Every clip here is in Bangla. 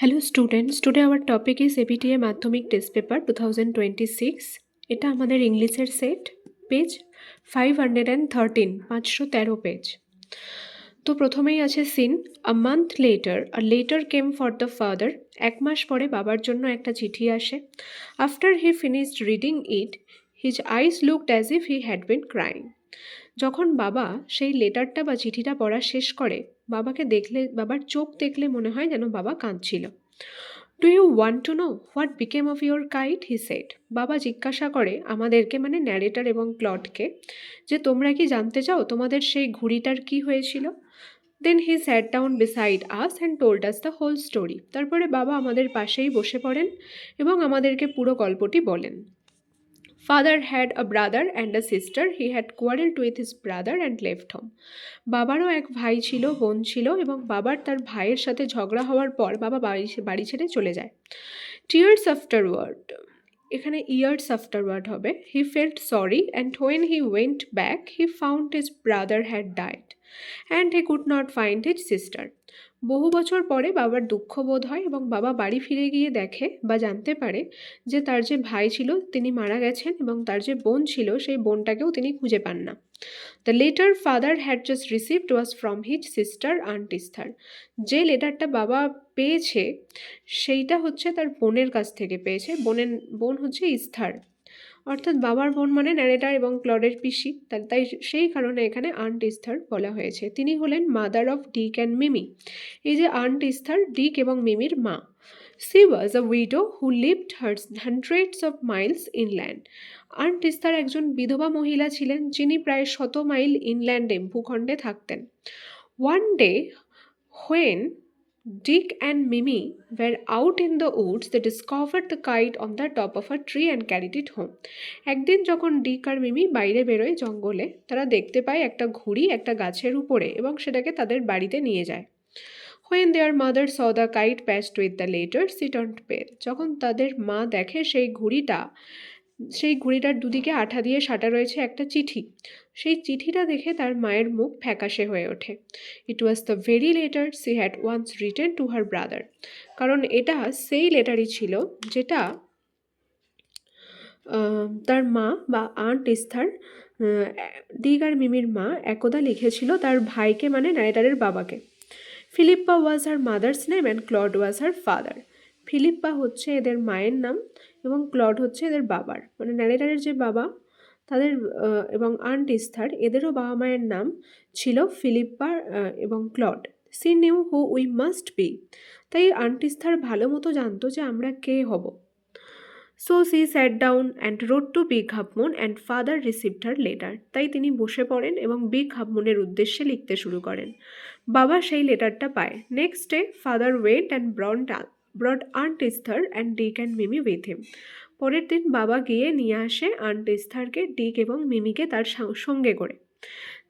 Hello students, today our topic is APTA Madhyamik Test Paper 2026. এটা আমাদের ইংলিশের সেট, পেজ 513, 513 পেজ। তো প্রথমেই আছে seen. A month later a letter came for the father. এক মাস পরে বাবার জন্য একটা চিঠি আসে। After he finished reading it, his eyes looked as if he had been crying. যখন বাবা সেই লেটারটা বা চিঠিটা পড়া শেষ করে, বাবার চোখ দেখলে মনে হয় যেন বাবা কাঁদছিল। Do you want to know what became of your kite, he said. বাবা জিজ্ঞাসা করে আমাদেরকে, মানে ন্যারেটার এবং প্লটকে, যে তোমরা কি জানতে চাও তোমাদের সেই ঘুড়িটার কি হয়েছিল। Then he sat down beside us and told us the whole story. তারপরে বাবা আমাদের পাশেই বসে পড়েন এবং আমাদেরকে পুরো গল্পটি বলেন। Father had a brother and a sister. He had quarreled with his brother and left home. বাবারও এক ভাই ছিল, বোন ছিল, এবং বাবার তার ভাইয়ের সাথে ঝগড়া হওয়ার পর বাবা বাড়ি ছেড়ে চলে যায়। টিয়ার্স আফটারওয়ার্ড, এখানে ইয়ার্স আফটারওয়ার্ড হবে। হি felt sorry and when he went back he found his brother had died and he could not find his sister. বহু বছর পরে বাবার দুঃখ বোধ হয় এবং বাবা বাড়ি ফিরে গিয়ে দেখে বা জানতে পারে যে তার যে ভাই ছিল তিনি মারা গেছেন এবং তার যে বোন ছিল সেই বোনটাকেও তিনি খুঁজে পান না। The letter father had just received was from his sister aunt Esther. যে লেটারটা বাবা পেয়েছে সেইটা হচ্ছে তার বোনের কাছ থেকে পেয়েছে। বোন হচ্ছে ইস্থার, অর্থাৎ বাবার বোন মানে ন্যারেটার এবং ক্লডের পিসি, তাই সেই কারণে এখানে আন্ট ইস্থার বলা হয়েছে। তিনি হলেন mother of Dick and Mimi. এই যে আন্ট ইস্থার ডিক এবং মিমির মা। She was a widow who lived hundreds of miles inland. Aunt Esther একজন বিধবা মহিলা ছিলেন যিনি প্রায় 100 মাইল ইনল্যান্ডে ভূখণ্ডে থাকতেন। One day when Dick and Mimi were out in the woods, they discovered the kite on the top of a tree and carried it home. একদিন যখন ডিক আর মিমি বাইরে বেরোয় জঙ্গলে, তারা দেখতে পায় একটা ঘুড়ি একটা গাছের উপরে এবং সেটাকে তাদের বাড়িতে নিয়ে যায়। When their mother saw the kite patched with the letter, she turned pale. যখন তাদের মা দেখে সেই ঘুড়িটার দুদিকে আঠা দিয়ে সাঁটা রয়েছে একটা চিঠি, সেই চিঠিটা দেখে তার মায়ের মুখ ফ্যাকাশে হয়ে ওঠে। It was the very letter she had once written to her brother. কারণ এটা সেই লেটারই ছিল যেটা তার মা বা আন্ট ইস্থার, ডিক আর মিমির মা একদা লিখেছিল তার ভাইকে, মানে ন্যারেটারের বাবাকে। Philippa was her mother's name and Claude was her father. Philippa হচ্ছে এদের মায়ের নাম এবং ক্লড হচ্ছে এদের বাবার, মানে ন্যারেটারের যে বাবা তাদের এবং আন্ট ইস্থার এদেরও বাবা মায়ের নাম ছিল ফিলিপ্পা এবং Claude. She knew who we must be. তাই আন্ট ইস্থার ভালো মতো জানতো যে আমরা কে হব। So she sat down and wrote to Big Halfmoon and father received her letter. তাই তিনি বসে পড়েন এবং বিগ হাফমুনের উদ্দেশ্যে লিখতে শুরু করেন। বাবা সেই লেটারটা পায়। Next day father went and brought aunt Esther and Dick and Mimi with him. পরের দিন বাবা গিয়ে নিয়ে আসে আন্ট ইস্থারকে, ডিক এবং মিমিকে তার সঙ্গে করে।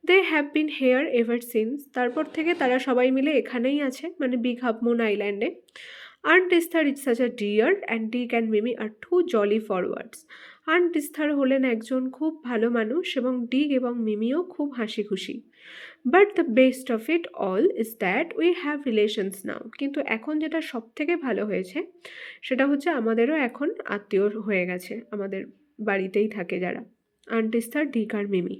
They have been here ever since. তারপর থেকে তারা সবাই মিলে এখানেই আছে, মানে বিগ হাফমুন আইল্যান্ডে। Aunt Esther is such a dear and Dick and Mimi are too jolly forwards. আন্ট ইস্থার হলেন একজন খুব ভালো মানুষ এবং ডিক এবং মিমিও খুব হাসি খুশি। But the best of it all is that we have relations now. কিন্তু এখন যেটা সব থেকে ভালো হয়েছে সেটা হচ্ছে আমাদেরও এখন আত্মীয় হয়ে গেছে, আমাদের বাড়িতেই থাকে যারা, আন্ট ইস্থার, ডিক আর মিমি।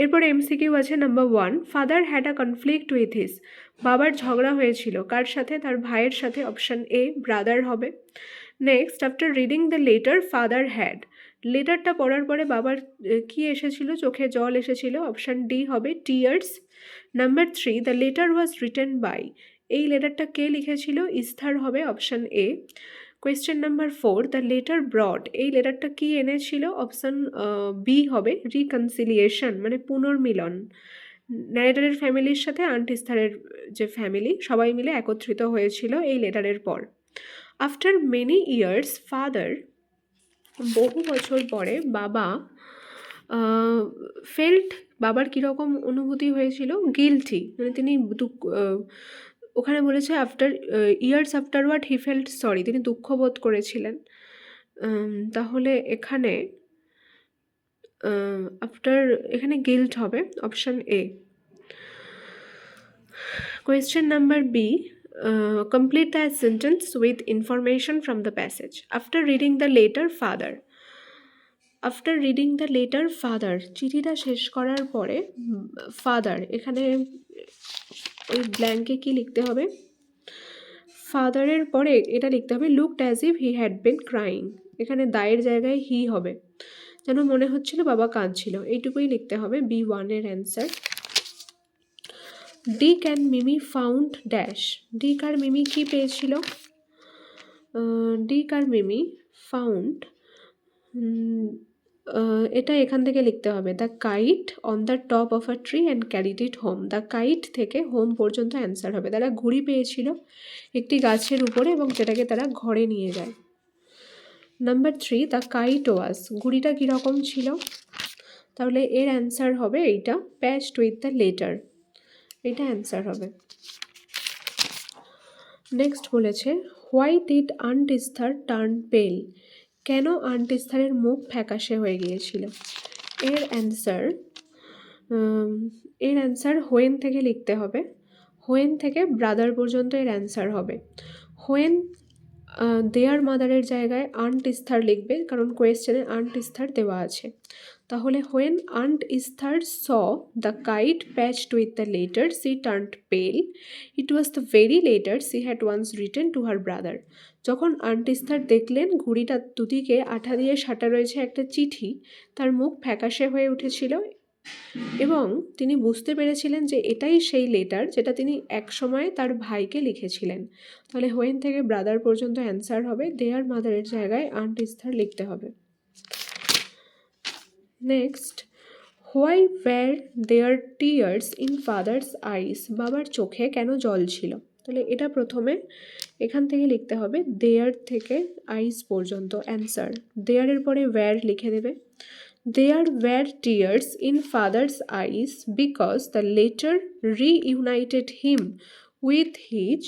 এরপরে এমসিকিউ আছে number 1, father had a conflict with his. বাবার ঝগড়া হয়েছিল কার সাথে? তার ভাইয়ের সাথে। অপশান এ ব্রাদার হবে। Next, after reading the letter father had. লেটারটা পড়ার পরে বাবার কি এসেছিল? চোখে জল এসেছিল। অপশান ডি হবে tears. Number 3, the letter was written by. এই লেটারটা কে লিখেছিল? ইস্থার হবে। Option A. Question number 4, the letter brought. এই লেটারটা কি এনেছিল? অপশান বি হবে রিকনসিলিয়েশন, মানে পুনর্মিলন। ন্যারেটারের ফ্যামিলির সাথে আন্ট ইস্থারের যে ফ্যামিলি সবাই মিলে একত্রিত হয়েছিল এই লেটারের পর। আফটার মেনি ইয়ার্স ফাদার, বহু বছর পরে বাবা ফেল্ট, বাবার কীরকম অনুভূতি হয়েছিল? গিলটি, মানে তিনি ওখানে বলেছে after years afterward he felt sorry, তিনি দুঃখ বোধ করেছিলেন। তাহলে এখানে এখানে গিল্ট হবে। Option A. Question number B, Complete that sentence with information from the passage. After reading the letter, father. After reading the letter father, চিঠিটা শেষ করার পরে ফাদার, এখানে ওই ব্ল্যাঙ্কে কি লিখতে হবে, ফাদারের পরে এটা লিখতে হবে looked as if he had been crying. এখানে দায়ের জায়গায় হি হবে, যেন মনে হচ্ছিল বাবা কাঁদছিল, এইটুকুই লিখতে হবে। B1 এর answer. Dick and Mimi found dash. Dick আর মিমি কি পেয়েছিল? ডিক আর মিমি ফাউন্ড, এটা এখান থেকে লিখতে হবে the kite on the top of a tree and carried it home. The kite থেকে হোম পর্যন্ত অ্যান্সার হবে। তারা ঘুড়ি পেয়েছিল একটি গাছের উপরে এবং যেটাকে তারা ঘরে নিয়ে যায়। নাম্বার 3, দ্য কাইট ওয়াজ, ঘুড়িটা কীরকম ছিল? তাহলে এর অ্যান্সার হবে এইটা, প্যাচড উইথ দ্য লেটার, এটা অ্যান্সার হবে। নেক্সট বলেছে why did aunt Esther turn pale, কেন আন্ট ইস্থারের মুখ ফ্যাকাশে হয়ে গিয়েছিল? এর অ্যান্সার হোয়েন থেকে লিখতে হবে। হোয়েন থেকে ব্রাদার পর্যন্ত এর অ্যান্সার হবে। হোয়েন দেয়ার মাদারের জায়গায় আন্ট ইস্থার লিখবে, কারণ কোয়েশ্চেনে আন্ট ইস্থার দেওয়া আছে। তাহলে when aunt Esther saw the kite patched with the letter she turned pale, it was the very letter she had once written to her brother. যখন আন্ট ইস্থার দেখলেন ঘুড়িটার দুদিকে আঠা দিয়ে সাঁটা রয়েছে একটা চিঠি, তার মুখ ফ্যাকাশে হয়ে উঠেছিল এবং তিনি বুঝতে পেরেছিলেন যে এটাই সেই লেটার যেটা তিনি একসময় তার ভাইকে লিখেছিলেন। তাহলে হোয়েন থেকে ব্রাদার পর্যন্ত অ্যান্সার হবে, দেয়ার মাদারের জায়গায় আন্ট ইস্থার লিখতে হবে। Next, why were there tears in father's eyes, বাবার চোখে কেন জল ছিল? তাহলে এটা প্রথমে এখান থেকে লিখতে হবে দেয়ার থেকে আইস পর্যন্ত অ্যান্সার। দেয়ারের পরে ওয়্যার লিখে দেবে। There were tears in father's eyes because the letter reunited him with his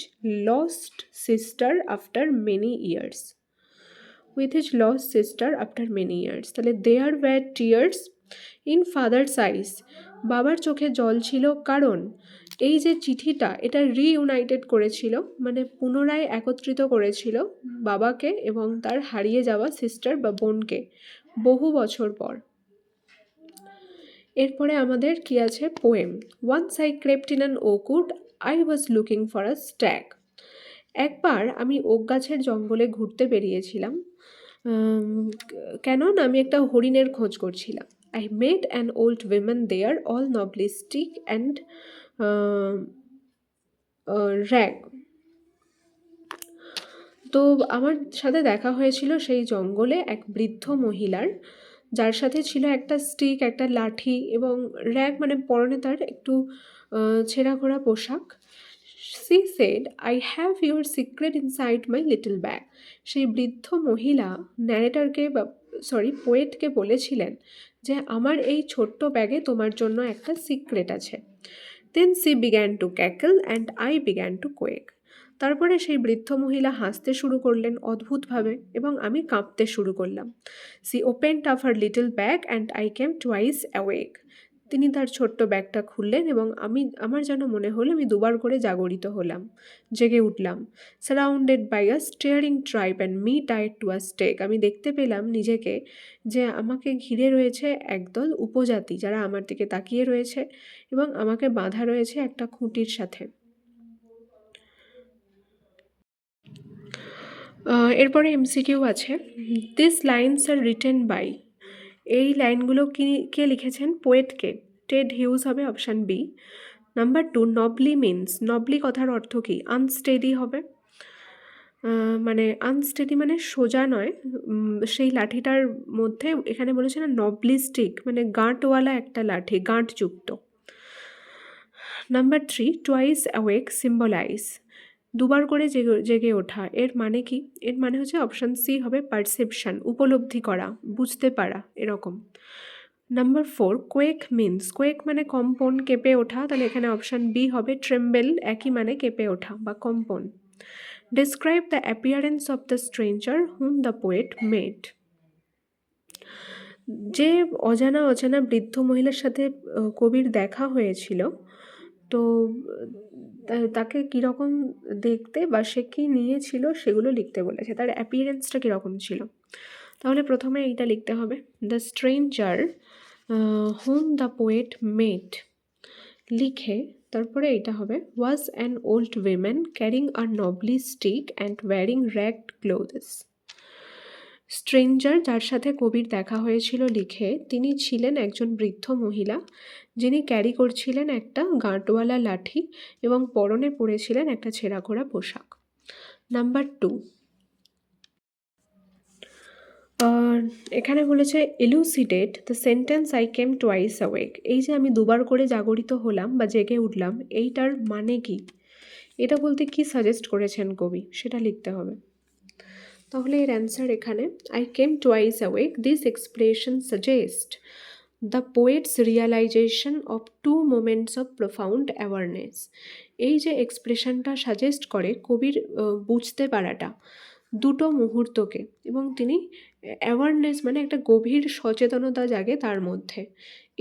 lost sister after many years. তাহলে there were tears in father's eyes, বাবার চোখে জল ছিল কারণ এই যে চিঠিটা এটা রিইউনাইটেড করেছিল, মানে পুনরায় একত্রিত করেছিল বাবাকে এবং তার হারিয়ে যাওয়া সিস্টার বা বোনকে বহু বছর পর। এরপরে আমাদের কি আছে, poem. Once I crept in an oak wood, I was looking for a stag. একবার আমি ওক গাছের জঙ্গলে ঘুরতে বেরিয়েছিলাম, কেন না আমি একটা হরিণের খোঁজ করছিলাম। I met an old women there all nobbly stick and rag. তো আমার সাথে দেখা হয়েছিল সেই জঙ্গলে এক বৃদ্ধ মহিলার, যার সাথে ছিল একটা স্টিক, একটা লাঠি এবং র্যাগ মানে পরনে তার একটু ছেঁড়াখোড়া পোশাক। She said I have your secret inside my little bag. সেই বৃদ্ধ মহিলা ন্যারেটরকে পোয়েটকে বলেছিলেন যে আমার এই ছোট্ট ব্যাগে তোমার জন্য একটা সিক্রেট আছে। Then she began to cackle and I began to quake. তারপরে সেই বৃদ্ধ মহিলা হাসতে শুরু করলেন অদ্ভুতভাবে এবং আমি কাঁপতে শুরু করলাম। She opened up her little bag and I came twice awake. তিনি তার ছোট্ট ব্যাগটা খুললেন এবং আমার যেন মনে হলো আমি দুবার করে জাগরিত হলাম, জেগে উঠলাম। Surrounded by a staring tribe and me tied to a stake. আমি দেখতে পেলাম নিজেকে যে আমাকে ঘিরে রয়েছে একদল উপজাতি যারা আমার দিকে তাকিয়ে রয়েছে এবং আমাকে বাঁধা রয়েছে একটা খুঁটির সাথে। এরপরে MCQ আছে। This lines are written by, এই লাইনগুলো কে লিখেছেন? পোয়েটকে। টেড হিউজ হবে option B. Number 2, nobly means, nobly কথার অর্থ কী? আনস্টেডি হবে, মানে আনস্টেডি মানে সোজা নয়। সেই লাঠিটার মধ্যে এখানে বলেছে না নবলিস্টিক, মানে গাঁটওয়ালা একটা লাঠি, গাঁটযুক্ত। নাম্বার 3, টুয়াইস অ্যাওয়েক সিম্বলাইজ, দুবার করে জেগে ওঠা। এর মানে কি? এর মানে হচ্ছে অপশান সি হবে পারসেপশান, উপলব্ধি করা, বুঝতে পারা, এরকম। নাম্বার 4, কোয়েক মিনস, কোয়েক মানে কম্পন, কেঁপে ওঠা, তাহলে এখানে অপশান বি হবে ট্রেম্বেল, একই মানে কেঁপে ওঠা বা কম্পন। Describe the appearance of the stranger whom the poet made, যে অজানা বৃদ্ধ মহিলার সাথে কবির দেখা হয়েছিল, তো তাকে কীরকম দেখতে বা সে কী নিয়েছিল সেগুলো লিখতে বলেছে, তার অ্যাপিয়ারেন্সটা কীরকম ছিল। তাহলে প্রথমে এইটা লিখতে হবে, the stranger whom the poet met, লিখে তারপরে এইটা হবে, was an old women carrying a nobbly stick and wearing ragged clothes. Stranger, যার সাথে কবির দেখা হয়েছিল, লিখে তিনি ছিলেন একজন বৃদ্ধ মহিলা যিনি ক্যারি করছিলেন একটা গাঁটওয়ালা লাঠি এবং পরনে পরেছিলেন একটা ছেঁড়াখোড়া পোশাক। নাম্বার 2, এখানে বলেছে elucidate the sentence I came twice awake. এই যে আমি দুবার করে জাগরিত হলাম বা জেগে উঠলাম, এইটার মানে কি? এটা বলতে কি সাজেস্ট করেছেন কবি সেটা লিখতে হবে। তাহলে এর অ্যান্সার এখানে, I came twice awake, this expression suggest the poet's realisation of two moments of profound awareness. এই যে এক্সপ্রেশনটা সাজেস্ট করে কবির বুঝতে পারাটা দুটো মুহূর্তকে, এবং তিনি অ্যাওয়ারনেস মানে একটা গভীর সচেতনতা জাগে তার মধ্যে।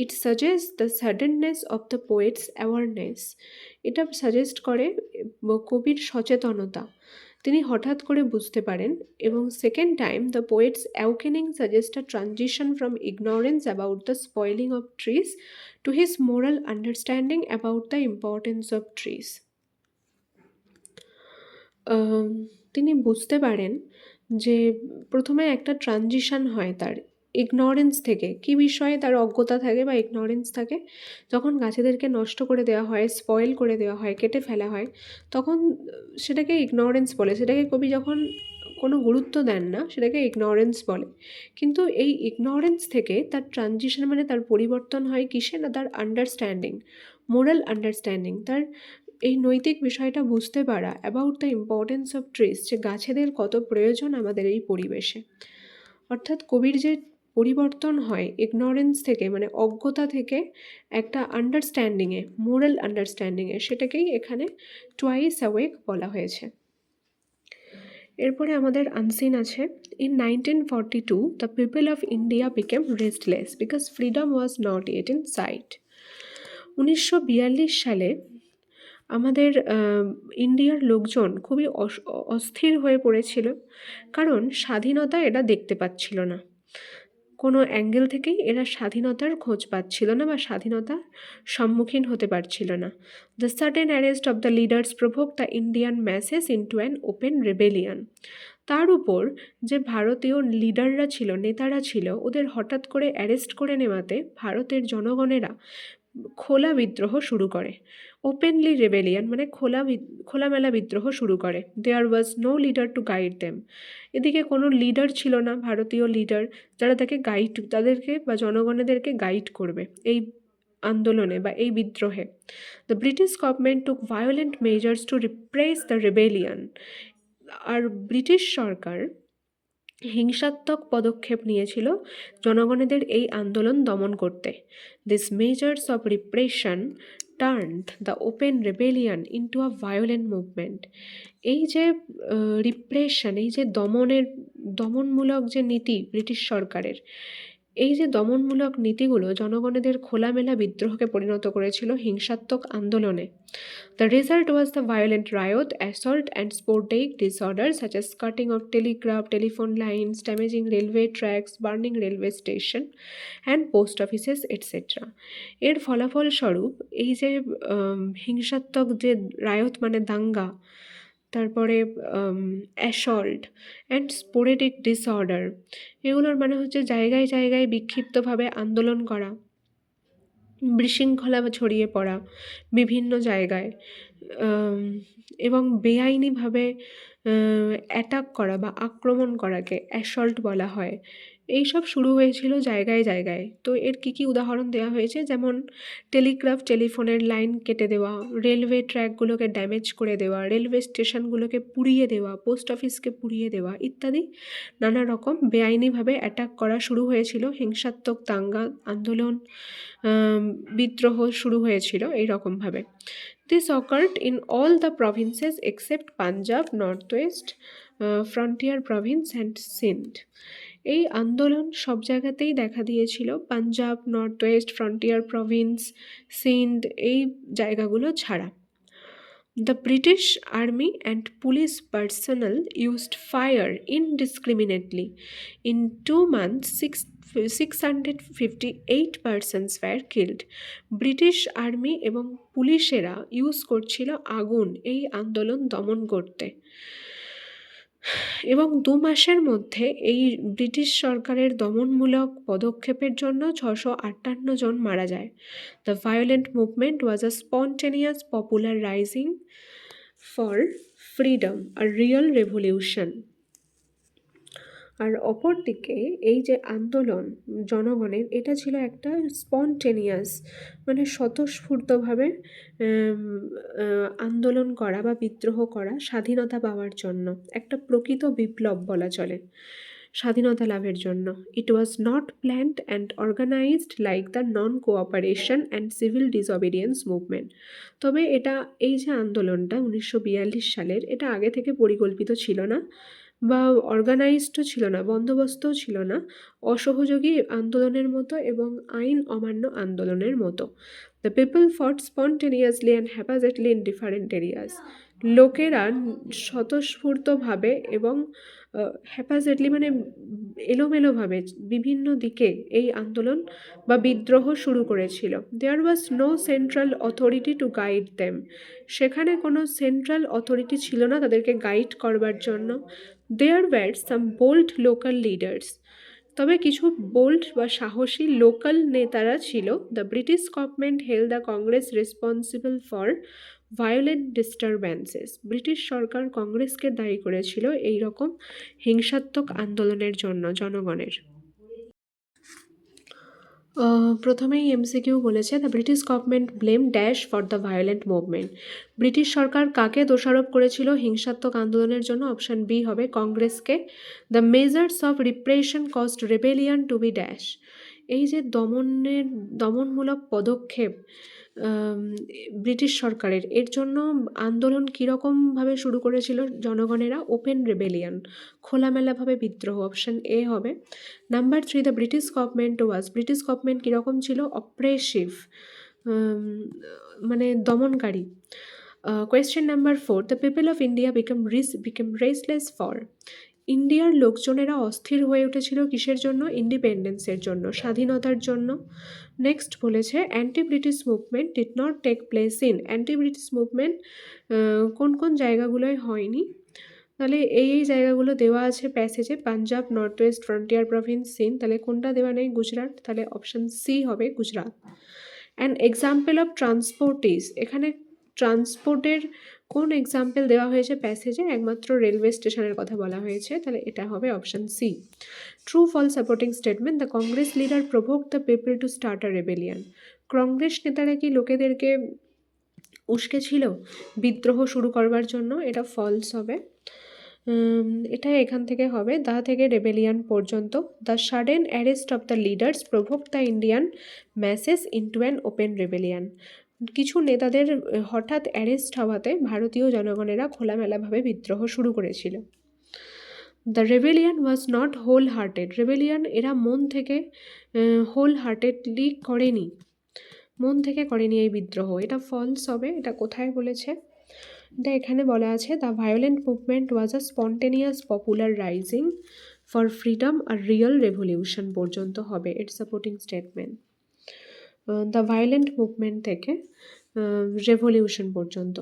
It suggest the suddenness of the poet's awareness, এটা সাজেস্ট করে কবির সচেতনতা, তিনি হঠাৎ করে বুঝতে পারেন। এবং second time the poet's awakening suggest a transition from ignorance about the spoiling of trees to his moral understanding about the importance of trees. তিনি বুঝতে পারেন যে প্রথমে একটা ট্রানজিশন হয় তার ইগনোরেন্স থেকে, কী বিষয়ে তার অজ্ঞতা থাকে বা ইগনোরেন্স থাকে, যখন গাছেদেরকে নষ্ট করে দেওয়া হয়, স্পয়েল করে দেওয়া হয়, কেটে ফেলা হয়, তখন সেটাকে ইগনোরেন্স বলে। সেটাকে কবি যখন কোনো গুরুত্ব দেন না সেটাকে ইগনোরেন্স বলে। কিন্তু এই ইগনোরেন্স থেকে তার ট্রানজিশন মানে তার পরিবর্তন হয় কিসে না, তার আন্ডারস্ট্যান্ডিং, মোরাল আন্ডারস্ট্যান্ডিং, তার এই নৈতিক বিষয়টা বুঝতে পারা about the importance of trees, যে গাছেদের কত প্রয়োজন আমাদের এই পরিবেশে। অর্থাৎ কবির যে পরিবর্তন হয় ইগনোরেন্স থেকে মানে অজ্ঞতা থেকে একটা আন্ডারস্ট্যান্ডিংয়ে, মোরাল আন্ডারস্ট্যান্ডিংয়ে, সেটাকেই এখানে টুয়াইস অ্যাওয়েক বলা হয়েছে। এরপরে আমাদের আনসিন আছে, in 1942 the people of India became restless because freedom was not yet in sight. 1942 সালে আমাদের ইন্ডিয়ার লোকজন খুবই অস্থির হয়ে পড়েছিল, কারণ স্বাধীনতা এরা দেখতে পাচ্ছিল না, কোনো অ্যাঙ্গেল থেকেই এরা স্বাধীনতার খোঁজ পাচ্ছিল না বা স্বাধীনতার সম্মুখীন হতে পারছিল না। The sudden arrest of the leaders provoke the Indian masses into an open rebellion. তার উপর যে ভারতীয় লিডাররা ছিল, নেতারা ছিল, ওদের হঠাৎ করে অ্যারেস্ট করে নেওয়াতে ভারতের জনগণেরা খোলা বিদ্রোহ শুরু করে। ওপেনলি রেবেলিয়ন মানে খোলামেলা বিদ্রোহ শুরু করে। There was no leader to guide them. এদিকে কোনো লিডার ছিল না, ভারতীয় লিডার, যারা তাদেরকে বা জনগণেদেরকে গাইড করবে এই আন্দোলনে বা এই বিদ্রোহে। The British government took violent measures to repress the rebellion. আর ব্রিটিশ সরকার হিংসাত্মক পদক্ষেপ নিয়েছিল জনগণেদের এই আন্দোলন দমন করতে। This measures of repression turned the open rebellion into a violent movement. এই যে রিপ্রেশন, এই যে দমনমূলক যে নীতি ব্রিটিশ সরকারের, এই যে দমনমূলক নীতিগুলো জনগণেদের খোলামেলা বিদ্রোহকে পরিণত করেছিল হিংসাত্মক আন্দোলনে। The result was the violent riot, assault and sporadic disorders such as cutting of telegraph, telephone lines, damaging railway tracks, burning railway station and post offices, etc. এর ফলাফল স্বরূপ এই যে হিংসাত্মক যে রায়ত মানে দাঙ্গা, তারপরে অ্যাসল্ট অ্যান্ড স্পোরেডিক ডিসঅর্ডার, এগুলোর মানে হচ্ছে জায়গায় জায়গায় বিক্ষিপ্তভাবে আন্দোলন করা, বিশৃঙ্খলা ছড়িয়ে পড়া বিভিন্ন জায়গায়, এবং বেআইনিভাবে অ্যাটাক করা বা আক্রমণ করাকে অ্যাসল্ট বলা হয়। এইসব শুরু হয়েছিল জায়গায় জায়গায়। তো এর কী কী উদাহরণ দেওয়া হয়েছে, যেমন টেলিগ্রাফ, টেলিফোনের লাইন কেটে দেওয়া, রেলওয়ে ট্র্যাকগুলোকে ড্যামেজ করে দেওয়া, রেলওয়ে স্টেশনগুলোকে পুড়িয়ে দেওয়া, পোস্ট অফিসকে পুড়িয়ে দেওয়া ইত্যাদি নানা রকম বেআইনিভাবে অ্যাটাক করা শুরু হয়েছিল। হিংসাত্মক দাঙ্গা, আন্দোলন, বিদ্রোহ শুরু হয়েছিল এই রকমভাবে। This occurred in all the provinces except Punjab, Northwest, Frontier Province and Sindh. এই আন্দোলন সব জায়গাতেই দেখা দিয়েছিল, Punjab, North West, Frontier Province, Sindh এই জায়গাগুলো ছাড়া। The British Army and police personnel used fire indiscriminately. In 2 months, 658 persons were killed. British army এবং পুলিশেরা ইউজ করছিল আগুন এই আন্দোলন দমন করতে, এবং 2 মাসের মধ্যে এই ব্রিটিশ সরকারের দমনমূলক পদক্ষেপের জন্য 658 জন মারা যায়। The violent movement was a spontaneous popular rising for freedom, a real revolution. আর অপরদিকে এই যে আন্দোলন জনগণের, এটা ছিল একটা স্পন্টেনিয়াস, মানে স্বতঃস্ফূর্তভাবে আন্দোলন করা বা বিদ্রোহ করা স্বাধীনতা পাওয়ার জন্য, একটা প্রকৃত বিপ্লব বলা চলে স্বাধীনতা লাভের জন্য। It was not planned and organised like the non cooperation and civil disobedience movement. তবে এটা, এই যে আন্দোলনটা 1942 সালের, এটা আগে থেকে পরিকল্পিত ছিল না বা অর্গানাইজডও ছিল না, বন্দোবস্তও ছিল না, অসহযোগী আন্দোলনের মতো এবং আইন অমান্য আন্দোলনের মতো। The people fought spontaneously and haphazardly in different areas. লোকেরা স্বতঃস্ফূর্তভাবে এবং হ্যাপাজেটলি মানে এলোমেলোভাবে বিভিন্ন দিকে এই আন্দোলন বা বিদ্রোহ শুরু করেছিল। There was no central authority to guide them. সেখানে কোনো সেন্ট্রাল অথরিটি ছিল না তাদেরকে গাইড করবার জন্য। There were some bold local leaders. তবে কিছু বোল্ড বা সাহসী লোকাল নেতারা ছিল। The British government held the Congress responsible for violent disturbances. British সরকার কংগ্রেসকে দায়ী করেছিল এই রকম হিংসাত্মক আন্দোলনের জন্য জনগণের। প্রথমেই এমসিকিউ বলেছে, the British government blame dash for the violent movement. British সরকার কাকে দোষারোপ করেছিল হিংসাত্মক আন্দোলনের জন্য? অপশান বি হবে কংগ্রেসকে। The measures of repression caused rebellion to be dash. এই যে দমনমূলক পদক্ষেপ ব্রিটিশ সরকারের, এর জন্য আন্দোলন কীরকমভাবে শুরু করেছিল জনগণেরা? ওপেন রেবেলিয়ান, খোলামেলাভাবে বিদ্রোহ। অপশান এ হবে। Number 3, the British government was, British government কীরকম ছিল? অপ্রেসিভ, মানে দমনকারী। Question number 4, the people of India became restless for. ইন্ডিয়ার লোকজনেরা অস্থির হয়ে উঠেছিল কিসের জন্য? ইন্ডিপেন্ডেন্সের জন্য, স্বাধীনতার জন্য। নেক্সট বলেছে, anti British movement did not take place in. Anti British movement কোন কোন জায়গাগুলোয় হয়নি? তাহলে এই জায়গাগুলো দেওয়া আছে প্যাসেজে, Punjab, North West, Frontier Province, Sindh. তাহলে কোনটা দেওয়া নেই? গুজরাট। তাহলে অপশান সি হবে Gujarat. And example of transport is, এখানে ট্রান্সপোর্টের কোন এক্সাম্পল দেওয়া হয়েছে প্যাসেজে? একমাত্র রেলওয়ে স্টেশনের কথা বলা হয়েছে, তাহলে এটা হবে option C. True false supporting statement, the Congress leader provoke the people to start a rebellion. Congress নেতারা কি লোকেদেরকে উস্কেছিল বিদ্রোহ শুরু করবার জন্য? এটা ফলস হবে। এটা এখান থেকে হবে, দা থেকে রেবেলিয়ান পর্যন্ত। The sudden arrest of the leaders provoke the Indian masses into an open rebellion. কিছু নেতাদের হঠাৎ অ্যারেস্ট হওয়াতে ভারতীয় জনগণেরা খোলামেলাভাবে বিদ্রোহ শুরু করেছিল। The rebellion was not wholehearted. Rebellion এরা মন থেকে হোল হার্টেডলি করেনি, মন থেকে করেনি এই বিদ্রোহ। এটা ফলস হবে। এটা কোথায় বলেছে? এটা এখানে বলা আছে, the violent movement was a spontaneous popular rising for freedom আর রিয়েল রেভলিউশন পর্যন্ত হবে এর supporting statement. The violent movement থেকে রেভলিউশন পর্যন্ত।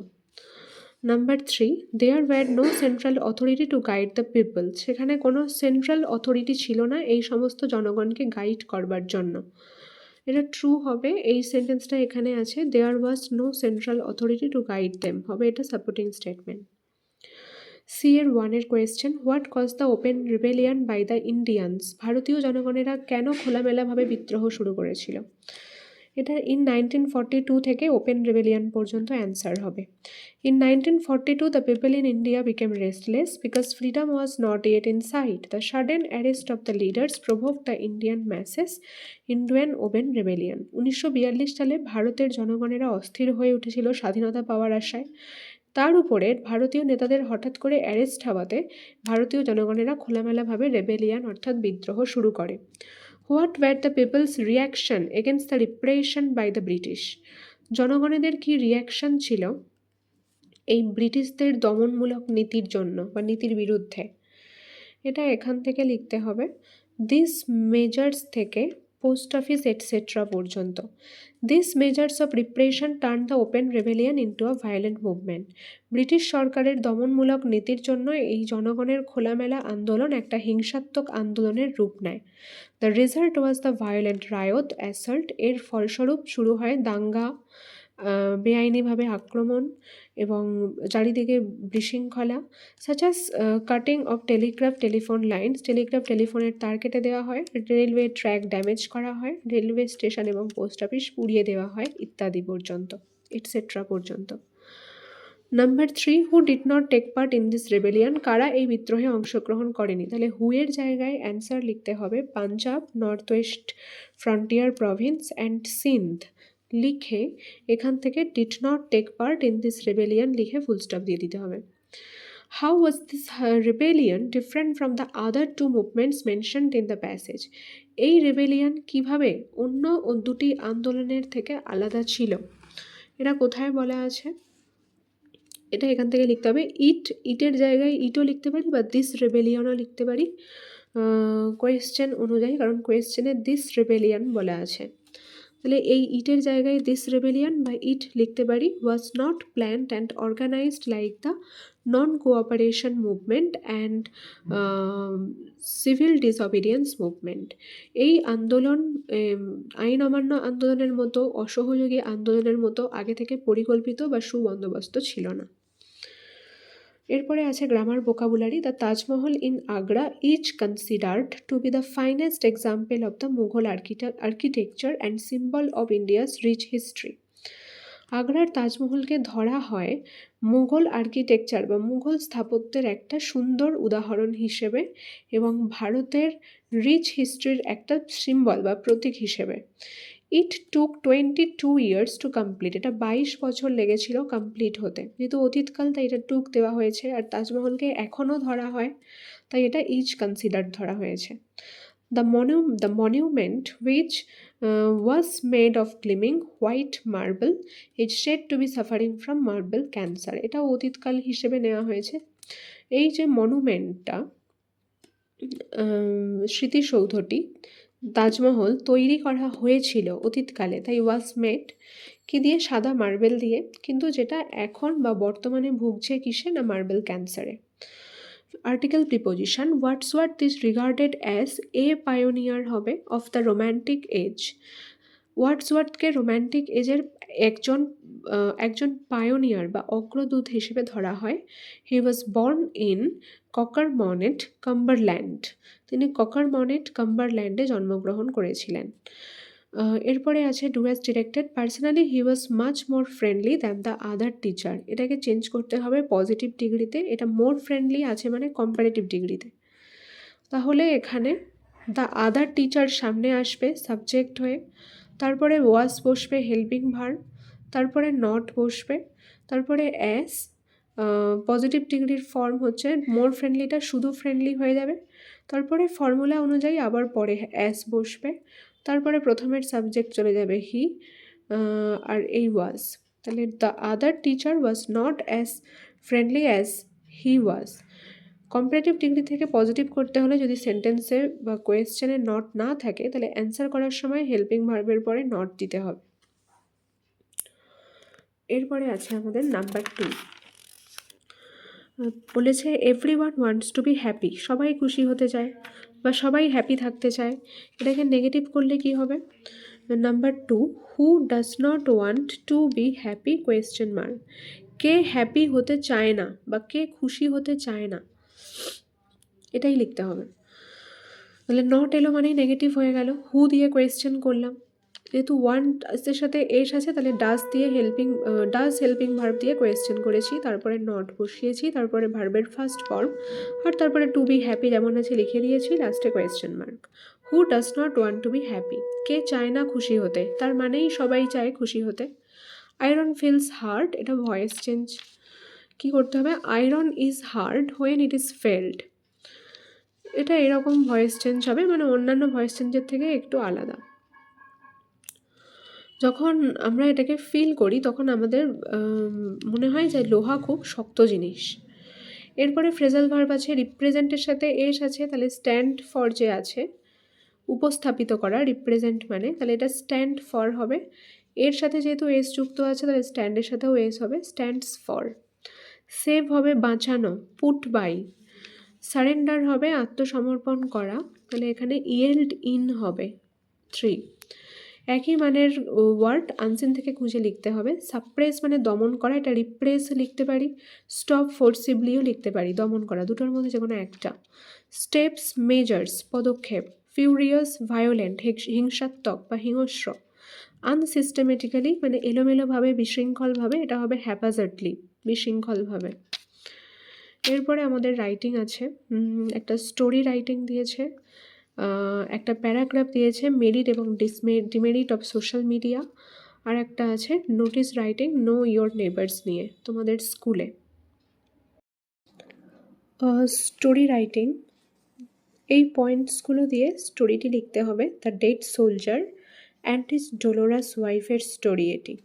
Number 3, there were no central authority to guide the people. সেখানে কোনো সেন্ট্রাল অথরিটি ছিল না এই সমস্ত জনগণকে গাইড করবার জন্য। এটা ট্রু হবে। এই সেন্টেন্সটা এখানে আছে, there was no central authority to guide them, হবে এটা সাপোর্টিং স্টেটমেন্ট। সি এর 1 question, what cause the open rebellion by the Indians. ভারতীয় জনগণেরা কেন খোলামেলাভাবে বিদ্রোহ শুরু করেছিল? এটা ইন 1942 থেকে ওপেন রেবেলিয়ান পর্যন্ত অ্যান্সার হবে। In 1942 the people in India became restless because freedom was not yet in sight. The sudden arrest of the leaders provoke the Indian masses into an open rebellion. 1942 সালে ভারতের জনগণেরা অস্থির হয়ে উঠেছিল স্বাধীনতা পাওয়ার আশায়। তার উপরে ভারতীয় নেতাদের হঠাৎ করে অ্যারেস্ট হওয়াতে ভারতীয় জনগণেরা খোলামেলাভাবে রেবেলিয়ান অর্থাৎ বিদ্রোহ শুরু করে। What were the people's reaction against the repression by the British? জনগণের কি রিয়াকশন ছিল এই ব্রিটিশদের দমনমূলক নীতির জন্য বা নীতির বিরুদ্ধে? এটা এখান থেকে লিখতে হবে, দিস মেজার্স থেকে পোস্ট অফিস এটসেট্রা পর্যন্ত। This measures of repression turn the open rebellion into a violent movement. British সরকারের দমনমূলক নীতির জন্য এই জনগণের খোলামেলা আন্দোলন একটা হিংসাত্মক আন্দোলনের রূপ নেয়। The result was the violent riot assault. এর ফলস্বরূপ শুরু হয় দাঙ্গা, বেআইনিভাবে আক্রমণ এবং চারিদিকে বিশৃঙ্খলা, such as cutting of telegraph telephone lines. Telegraph টেলিফোনের তার কেটে দেওয়া হয়, রেলওয়ে ট্র্যাক ড্যামেজ করা হয়, রেলওয়ে স্টেশন এবং পোস্ট অফিস পুড়িয়ে দেওয়া হয় ইত্যাদি পর্যন্ত, এটসেট্রা পর্যন্ত। Number 3, who did not take part in this rebellion? কারা এই বিদ্রোহে অংশগ্রহণ করেনি? তাহলে হুয়ের জায়গায় অ্যান্সার লিখতে হবে Punjab, North West Frontier Province and Sindh. লিখে এখান থেকে did not take part in this rebellion লিখে ফুল স্টপ দিয়ে দিতে হবে। How was this rebellion different from the other two movements mentioned in the passage? এই রেবেলিয়ান কিভাবে অন্য দুটি আন্দোলনের থেকে আলাদা ছিল? এটা কোথায় বলা আছে? এটা এখান থেকে লিখতে হবে ইটের জায়গায় ইটও লিখতে পারি বা দিস রেবেলিয়ানও লিখতে পারি কোয়েশ্চেন অনুযায়ী, কারণ কোয়েশ্চেনে দিস রেবেলিয়ান বলা আছে। তাহলে এই ইটের জায়গায় দিস রেবেলিয়ান বা ইট লিখতে পারি। Was not planned and organised like the non cooperation movement and civil disobedience movement. এই আন্দোলন আইন অমান্য আন্দোলনের মতো, অসহযোগী আন্দোলনের মতো আগে থেকে পরিকল্পিত বা সুবন্দোবস্ত ছিল না। এরপরে আছে grammar vocabulary. The Taj Mahal in Agra is considered to be the finest example of the Mughal architecture and symbol of India's rich history. আগ্রার তাজমহলকে ধরা হয় মুঘল আর্কিটেকচার বা মুঘল স্থাপত্যের একটা সুন্দর উদাহরণ হিসেবে এবং ভারতের রিচ হিস্ট্রির একটা সিম্বল বা প্রতীক হিসেবে। ইট টুক 22 ইয়ার্স টু কমপ্লিট। এটা 22 বছর লেগেছিল কমপ্লিট হতে। যেহেতু অতীতকাল তাই এটা টুক দেওয়া হয়েছে, আর তাজমহলকে এখনও ধরা হয় তাই এটা ইজ কনসিডার্ড ধরা হয়েছে। The monument which was made of gleaming white marble is said to be suffering from marble cancer. এটাও অতীতকাল হিসেবে নেওয়া হয়েছে। এই যে মনুমেন্টটা, স্মৃতিসৌধটি তাজমহল তৈরি করা হয়েছিল অতীতকালে, তাই ওয়াজ মেড কি দিয়ে? সাদা মার্বেল দিয়ে, কিন্তু যেটা এখন বা বর্তমানে ভুগছে কিসে না? মার্বেল ক্যান্সারে। Article preposition. Wordsworth is regarded as a pioneer হবে অফ দ্য রোম্যান্টিক এজ। ওয়ার্ডসওয়ার্থকে রোম্যান্টিক এজের একজন পায়োনিয়ার বা অগ্রদূত হিসেবে ধরা হয়। He was born in Cockermouth, Cumberland. তিনি ককারমনেট, কাম্বারল্যান্ডে জন্মগ্রহণ করেছিলেন। এরপরে আছে do as directed. Personally he was much more friendly than the other teacher. এটাকে চেঞ্জ করতে হবে পজিটিভ ডিগ্রিতে। এটা মোর ফ্রেন্ডলি আছে মানে কম্পারেটিভ ডিগ্রিতে। তাহলে এখানে দ্য আদার টিচার সামনে আসবে সাবজেক্ট হয়ে, তারপরে ওয়াজ বসবে হেল্পিং ভার্ব, তারপরে নট বসবে, তারপরে অ্যাস। পজিটিভ ডিগ্রির ফর্ম হচ্ছে মোর ফ্রেন্ডলিটা শুধু ফ্রেন্ডলি হয়ে যাবে, তারপরে ফর্মুলা অনুযায়ী আবার পরে অ্যাস বসবে, তারপরে প্রথমের সাবজেক্ট চলে যাবে হি, আর এই ওয়াজ। তাহলে the other teacher was not as friendly as he was. Comparative degree থেকে পজিটিভ করতে হলে যদি সেন্টেন্সে বা কোয়েশ্চেনে নট না থাকে তাহলে অ্যান্সার করার সময় হেল্পিং ভার্বের পরে নট দিতে হবে। এরপরে আছে আমাদের নাম্বার 2। বলেছে everyone wants to be happy. সবাই খুশি হতে চায় বা সবাই হ্যাপি থাকতে চায়। এটাকে নেগেটিভ করলে কি হবে? Number 2, who does not want to be happy question mark. K happy হতে চায় না বা কে খুশি হতে চায় না, এটাই লিখতে হবে। তাহলে নট এলো মানেই নেগেটিভ হয়ে গেল। হু দিয়ে কোয়েশ্চেন করলাম, যেহেতু ওয়ান্টের সাথে এস আছে তাহলে ডাজ হেল্পিং ভার্ব দিয়ে কোয়েশ্চেন করেছি, তারপরে নট বসিয়েছি, তারপরে ভার্বের ফার্স্ট ফর্ম, আর তারপরে টু বি হ্যাপি যেমন আছে লিখে দিয়েছি, লাস্টে question mark. Who does not want to be happy. কে চায় না খুশি হতে, তার মানেই সবাই চায় খুশি হতে। আয়রন ফিলস হার্ট, এটা ভয়েস চেঞ্জ। কি করতে হবে? Iron is hard when it is felt. এটা এরকম ভয়েস চেঞ্জ হবে, মানে অন্যান্য ভয়েস চেঞ্জের থেকে একটু আলাদা। যখন আমরা এটাকে ফিল করি তখন আমাদের মনে হয় যে লোহা খুব শক্ত জিনিস। এরপরে ফ্রেজাল ভার্ব আছে, রিপ্রেজেন্টের সাথে এস আছে, তাহলে স্ট্যান্ড ফর যে আছে উপস্থাপিত করা, রিপ্রেজেন্ট মানে, তাহলে এটা স্ট্যান্ড ফর হবে। এর সাথে যেহেতু এস যুক্ত আছে তাহলে স্ট্যান্ডের সাথেও এস হবে, স্ট্যান্ডস ফর। সেভ হবে বাঁচানো, পুট বাই। সারেন্ডার হবে আত্মসমর্পণ করা, তাহলে এখানে ইয়েল্ড ইন হবে 3। একই মানের ওয়ার্ড আনসিন থেকে খুঁজে লিখতে হবে। সাপ্রেস মানে দমন করা, এটা রিপ্রেস লিখতে পারি, স্টপ ফোর্সিবলিও লিখতে পারি, দমন করা, দুটোর মধ্যে যে কোনো একটা। স্টেপস মেজার্স পদক্ষেপ, ফিউরিয়াস ভায়োলেন্ট হিংসাত্মক বা হিংস্র, আনসিস্টেমেটিক্যালি মানে এলোমেলোভাবে বিশৃঙ্খলভাবে, এটা হবে হ্যাপাজার্ডলি বিশৃঙ্খলভাবে। এরপরে আমাদের রাইটিং আছে, একটা স্টোরি রাইটিং দিয়েছে, একটা প্যারাগ্রাফ দিয়েছে মেরিট এবং ডিমেরিট অফ সোশ্যাল মিডিয়া, আর একটা আছে notice writing no your neighbours নিয়ে তোমাদের স্কুলে। স্টোরি রাইটিং, এই পয়েন্টসগুলো দিয়ে স্টোরিটি লিখতে হবে। The dead soldier and his dolorous ওয়াইফের স্টোরি এটি।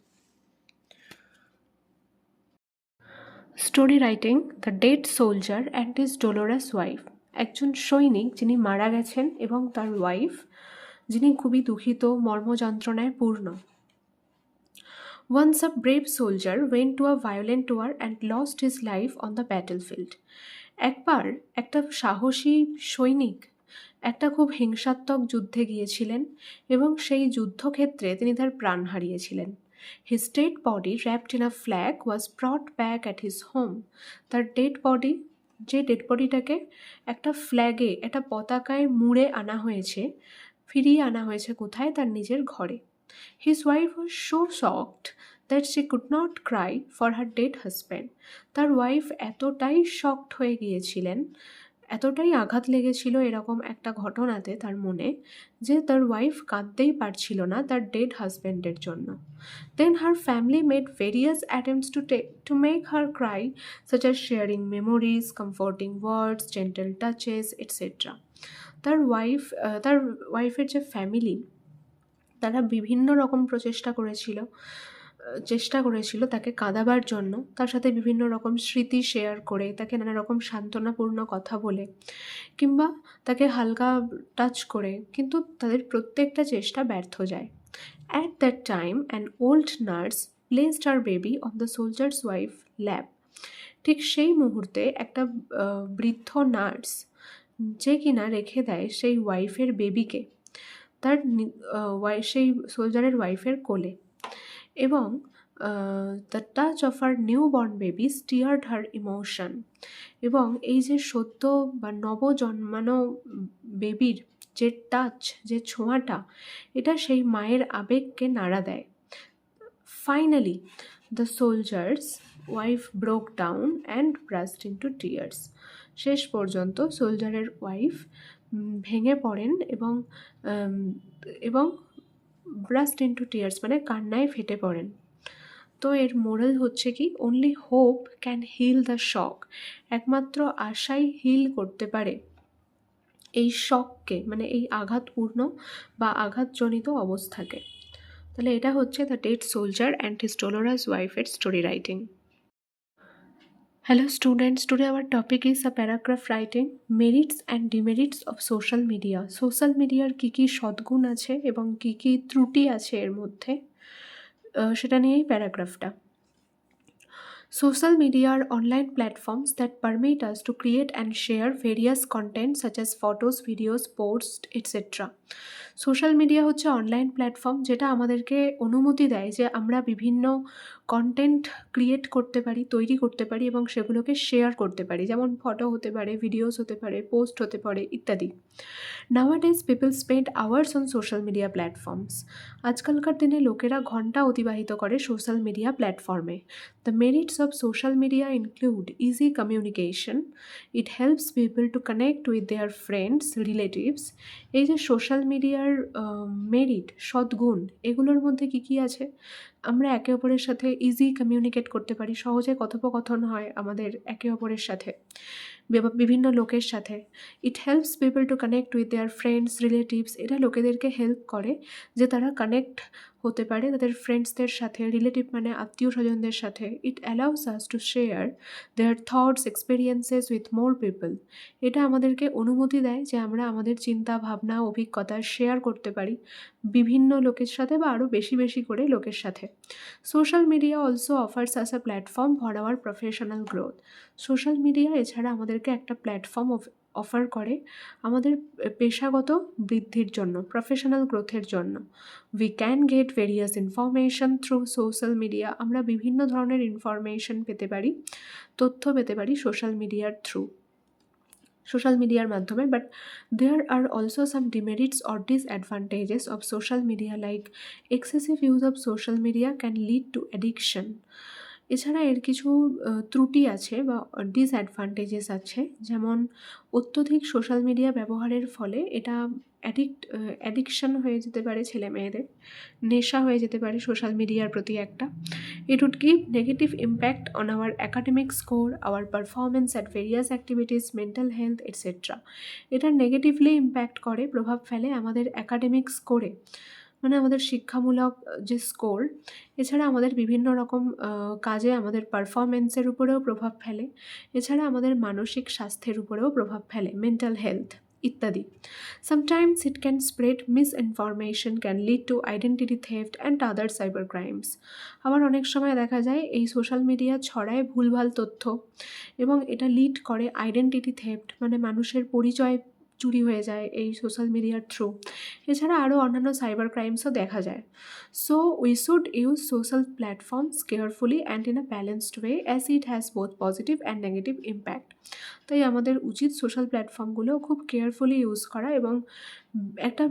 Story writing the dead soldier and his dolorous wife, একজন সৈনিক যিনি মারা গেছেন এবং তার ওয়াইফ যিনি খুবই দুঃখিত, মর্মযন্ত্রণায় পূর্ণ। Once a brave soldier went to a violent war and lost his life on the battlefield. একবার একটা সাহসী সৈনিক একটা খুব হিংসাত্মক যুদ্ধে গিয়েছিলেন এবং সেই যুদ্ধক্ষেত্রে তিনি তার প্রাণ হারিয়েছিলেন। His dead body wrapped in a flag was brought back at his home. তার ডেড বডি, যে ডেড বডিটাকে একটা ফ্ল্যাগে, একটা পতাকায় মুড়ে আনা হয়েছে, ফিরিয়ে আনা হয়েছে কোথায়? তার নিজের ঘরে। His wife was so shocked that she could not cry for her dead husband. তার ওয়াইফ এতটাই শকড হয়ে গিয়েছিলেন, এতটাই আঘাত লেগেছিল এরকম একটা ঘটনাতে তার মনে, যে তার ওয়াইফ কাঁদতেই পারছিল না তার ডেড হাজব্যান্ডের জন্য। Then her family made various attempts to make her cry, such as sharing memories, comforting words, gentle touches, etc. তার ওয়াইফের যে ফ্যামিলি, তারা বিভিন্ন রকম চেষ্টা করেছিল তাকে কাঁদাবার জন্য, তার সাথে বিভিন্ন রকম স্মৃতি শেয়ার করে, তাকে নানা রকম সান্ত্বনাপূর্ণ কথা বলে, কিংবা তাকে হালকা টাচ করে, কিন্তু তাদের প্রত্যেকটা চেষ্টা ব্যর্থ যায়। At that time an old nurse placed her baby on the soldier's wife lap. ঠিক সেই মুহূর্তে একটা বৃদ্ধ নার্স, যে কিনা রেখে দেয় সেই ওয়াইফের বেবিকে তার সেই সোলজারের ওয়াইফের কোলে, এবং the touch of her newborn baby stirred her emotion, এবং এই যে সদ্য বা নবজন্মানো বেবির যে টাচ, যে ছোঁয়াটা, এটা সেই মায়ের আবেগকে নাড়া দেয়। Finally the soldier's wife broke down and burst into tears. শেষ পর্যন্ত সোলজারের ওয়াইফ ভেঙে পড়েন এবং ব্রাস্ট ইন্টু টিয়ার্স মানে কান্নায় ফেটে পড়েন। তো এর মোরাল হচ্ছে কি, only hope can hill the shock, একমাত্র আশাই হিল করতে পারে এই শককে, মানে এই আঘাতপূর্ণ বা আঘাতজনিত অবস্থাকে। তাহলে এটা হচ্ছে the dead soldier and his dolorous ওয়াইফের story writing. Hello students, today our topic is a paragraph writing, merits and demerits of social media. Social মিডিয়ার কী কী সদ্গুণ আছে এবং কী কী ত্রুটি আছে এর মধ্যে, সেটা নিয়েই প্যারাগ্রাফটা। Social media are online platforms that permit us to create and share various content such as photos, videos, posts, etc. Social media হচ্ছে অনলাইন প্ল্যাটফর্ম যেটা আমাদেরকে অনুমতি দেয় যে আমরা বিভিন্ন কন্টেন্ট ক্রিয়েট করতে পারি, তৈরি করতে পারি এবং সেগুলোকে শেয়ার করতে পারি, যেমন ফটো হতে পারে, ভিডিওস হতে পারে, পোস্ট হতে পারে ইত্যাদি। Nowadays people spend hours on social media platforms. আজকালকার দিনে লোকেরা ঘন্টা অতিবাহিত করে সোশ্যাল মিডিয়া প্ল্যাটফর্মে। The merits of social media include easy communication. It helps people to connect with their friends, relatives. এই যে সোশ্যাল মিডিয়ার মেরিট, সদ্গুণ, এগুলোর মধ্যে কী কী আছে? আমরা একে অপরের সাথে ইজি কমিউনিকেট করতে পারি, সহজে কথোপকথন হয় আমাদের একে অপরের সাথে বিভিন্ন লোকের সাথে। It helps people to connect with their friends relatives. এটা লোকেদেরকে হেল্প করে যে তারা কানেক্ট হতে পারে তাদের ফ্রেন্ডসদের সাথে, রিলেটিভ মানে আত্মীয় স্বজনদের সাথে। It allows us to share there thoughts experiences with more people. এটা আমাদেরকে অনুমতি দেয় যে আমরা আমাদের চিন্তা ভাবনা অভিজ্ঞতা শেয়ার করতে পারি বিভিন্ন লোকের সাথে বা আরও বেশি বেশি করে লোকের সাথে। Social media also offers us a platform for our professional growth. Social media এছাড়া আমাদেরকে একটা প্ল্যাটফর্ম অফার করে আমাদের পেশাগত বৃদ্ধির জন্য, প্রফেশনাল গ্রোথের জন্য। We can get various information through social media. আমরা বিভিন্ন ধরনের ইনফরমেশন পেতে পারি, তথ্য পেতে পারি সোশ্যাল মিডিয়ার মাধ্যমে। But there are also some demerits or disadvantages of social media, like excessive use of social media can lead to addiction. এছাড়া এর কিছু ত্রুটি আছে বা ডিসঅ্যাডভান্টেজেস আছে, যেমন অত্যধিক সোশ্যাল মিডিয়া ব্যবহারের ফলে এটা অ্যাডিকশন হয়ে যেতে পারে ছেলে মেয়েদের, নেশা হয়ে যেতে পারে সোশ্যাল মিডিয়ার প্রতি একটা। It would give negative impact on our academic score, our performance at various activities, mental health etcetera. এটা নেগেটিভলি ইম্প্যাক্ট করে, প্রভাব ফেলে আমাদের অ্যাকাডেমিক স্কোরে, মানে আমাদের শিক্ষামূলক যে স্কোর। এছাড়া আমাদের বিভিন্ন রকম কাজে আমাদের পারফরমেন্সের উপরেও প্রভাব ফেলে। এছাড়া আমাদের মানসিক স্বাস্থ্যের উপরেও প্রভাব ফেলে, মেন্টাল হেলথ ইত্যাদি। Sometimes it can spread misinformation, can lead two identity theft and other cyber crimes. আবার অনেক সময় দেখা যায় এই সোশ্যাল মিডিয়া ছড়ায় ভুলভাল তথ্য এবং এটা লিড করে আইডেন্টিটি থেফট, মানে মানুষের পরিচয় চুরি হয়ে যায় এই সোশ্যাল মিডিয়ার থ্রু। এছাড়া আরও অন্যান্য সাইবার ক্রাইমসও দেখা যায়। So we should use social platforms carefully and in a balanced way as it has both positive and negative impact. তাই আমাদের উচিত সোশ্যাল প্ল্যাটফর্মগুলো খুব কেয়ারফুলি ইউজ করা এবং একটা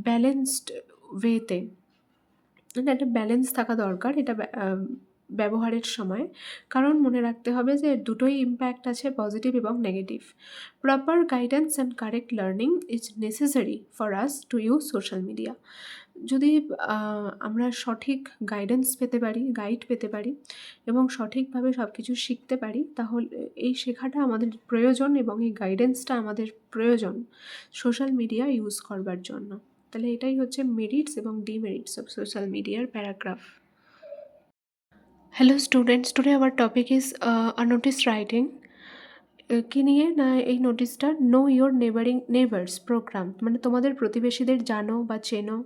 ব্যালেন্সড ওয়েতে, মানে একটা ব্যালেন্স থাকা দরকার এটা ব্যবহারের সময়। কারণ মনে রাখতে হবে যে দুটোই ইম্প্যাক্ট আছে, পজিটিভ এবং negative. Proper guidance and correct learning is necessary for us to use social media. যদি আমরা সঠিক গাইড পেতে পারি এবং সঠিকভাবে সব কিছু শিখতে পারি, তাহলে এই শেখাটা আমাদের প্রয়োজন এবং এই গাইডেন্সটা আমাদের প্রয়োজন সোশ্যাল মিডিয়া ইউজ করবার জন্য। তাহলে এটাই হচ্ছে মেরিটস এবং ডিমেরিটস অফ সোশ্যাল মিডিয়ার paragraph. Hello students, today our topic is a notice writing. কী নিয়ে না, এই নোটিশটা নো ইয়োর নেবার্স প্রোগ্রাম, মানে তোমাদের প্রতিবেশীদের জানো বা চেনো,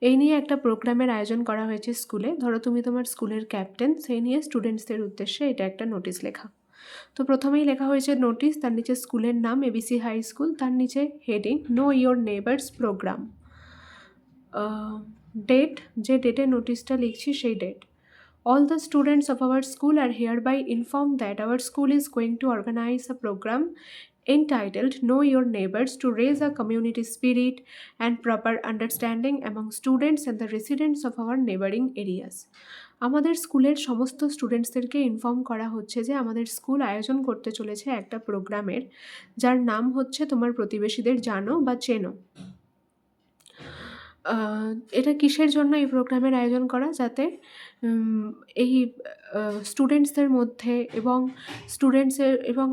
এই নিয়ে একটা প্রোগ্রামের আয়োজন করা হয়েছে স্কুলে। ধরো তুমি তোমার স্কুলের ক্যাপ্টেন, সেই নিয়ে স্টুডেন্টসদের উদ্দেশ্যে এটা একটা নোটিশ লেখা। তো প্রথমেই লেখা হয়েছে নোটিশ, তার নিচে স্কুলের নাম এবিসি হাই স্কুল, তার নিচে heading no your neighbours programme. Date, যে ডেটে নোটিশটা লিখছি সেই date. All the students of our school are hereby informed that our school is going to organize a program entitled Know Your Neighbors to raise a community spirit and proper understanding among students and the residents of our neighboring areas. আমাদের স্কুলের সমস্ত স্টুডেন্টসদেরকে ইনফর্ম করা হচ্ছে যে আমাদের স্কুল আয়োজন করতে চলেছে একটা প্রোগ্রামের, যার নাম হচ্ছে তোমার প্রতিবেশীদের জানো বা চেনো। এটা কিসের জন্য এই প্রোগ্রামের আয়োজন করা? যাতে এই স্টুডেন্টসদের মধ্যে এবং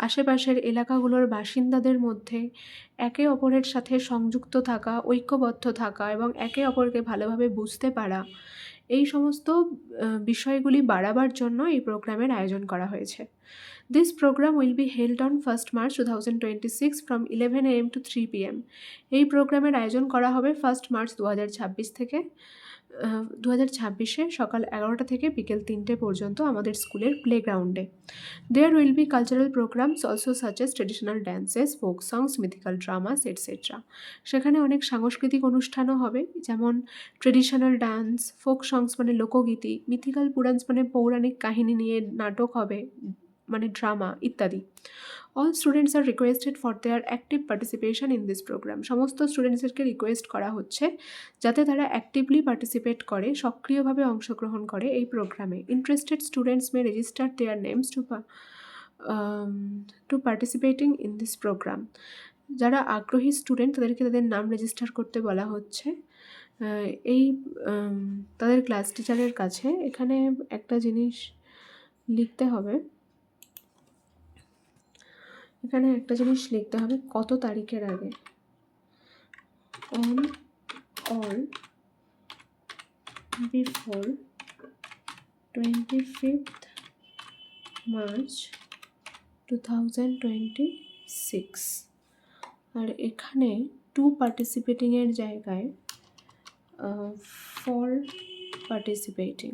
আশেপাশের এলাকাগুলোর বাসিন্দাদের মধ্যে একে অপরের সাথে সংযুক্ত থাকা, ঐক্যবদ্ধ থাকা এবং একে অপরকে ভালোভাবে বুঝতে পারা, এই সমস্ত বিষয়গুলি বাড়াবার জন্য এই প্রোগ্রামের আয়োজন করা হয়েছে। This program will be held on 1st March 2026 from 11 AM to 3 PM. এই প্রোগ্রামের আয়োজন করা হবে 1st মার্চ 2026 থেকে 2026 সকাল 11টা থেকে বিকেল 3টে পর্যন্ত আমাদের স্কুলের প্লেগ্রাউন্ডে। There will be cultural programs also such as traditional dances, folk songs, mythical dramas, etc. সেখানে অনেক সাংস্কৃতিক অনুষ্ঠানও হবে, যেমন ট্রেডিশনাল ডান্স, ফোক সংস মানে লোকগীতি, মিথিক্যাল পুরাণস মানে পৌরাণিক কাহিনী নিয়ে নাটক হবে, মানে ড্রামা ইত্যাদি। All students are requested for their active participation in this programme. সমস্ত স্টুডেন্টসদেরকে রিকোয়েস্ট করা হচ্ছে যাতে তারা অ্যাক্টিভলি পার্টিসিপেট করে, সক্রিয়ভাবে অংশগ্রহণ করে এই প্রোগ্রামে। Interested students may register their names to participating in this programme. যারা আগ্রহী স্টুডেন্ট তাদেরকে তাদের নাম রেজিস্টার করতে বলা হচ্ছে এই তাদের ক্লাস টিচারের কাছে এখানে একটা জিনিস লিখতে হবে, কত তারিখের আগে, on or before 25th March 2026। আর এখানে টু পার্টিসিপেটিংয়ের জায়গায় ফর পার্টিসিপেটিং।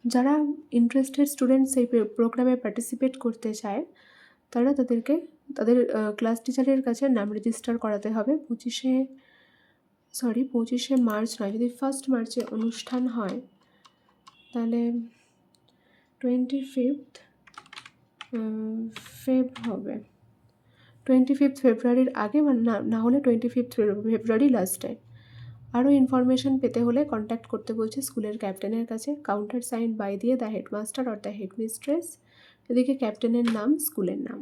যারা ইন্টারেস্টেড স্টুডেন্ট সেই প্রোগ্রামে পার্টিসিপেট করতে চায় তারা তাদের ক্লাস টিচারের কাছে নাম রেজিস্টার করাতে হবে। 25শে মার্চ নয়, যদি 1 মার্চে অনুষ্ঠান হয় তাহলে 25th ফেব হবে, 25th ফেব্রুয়ারির আগে, না হলে 25th ফেব্রুয়ারি লাস্টে। আরও ইনফরমেশন পেতে হলে কন্ট্যাক্ট করতে বলছে স্কুলের ক্যাপ্টেনের কাছে। কাউন্টার সাইন বাই দিয়ে the headmaster or the headmistress, এদিকে ক্যাপ্টেনের নাম, স্কুলের নাম।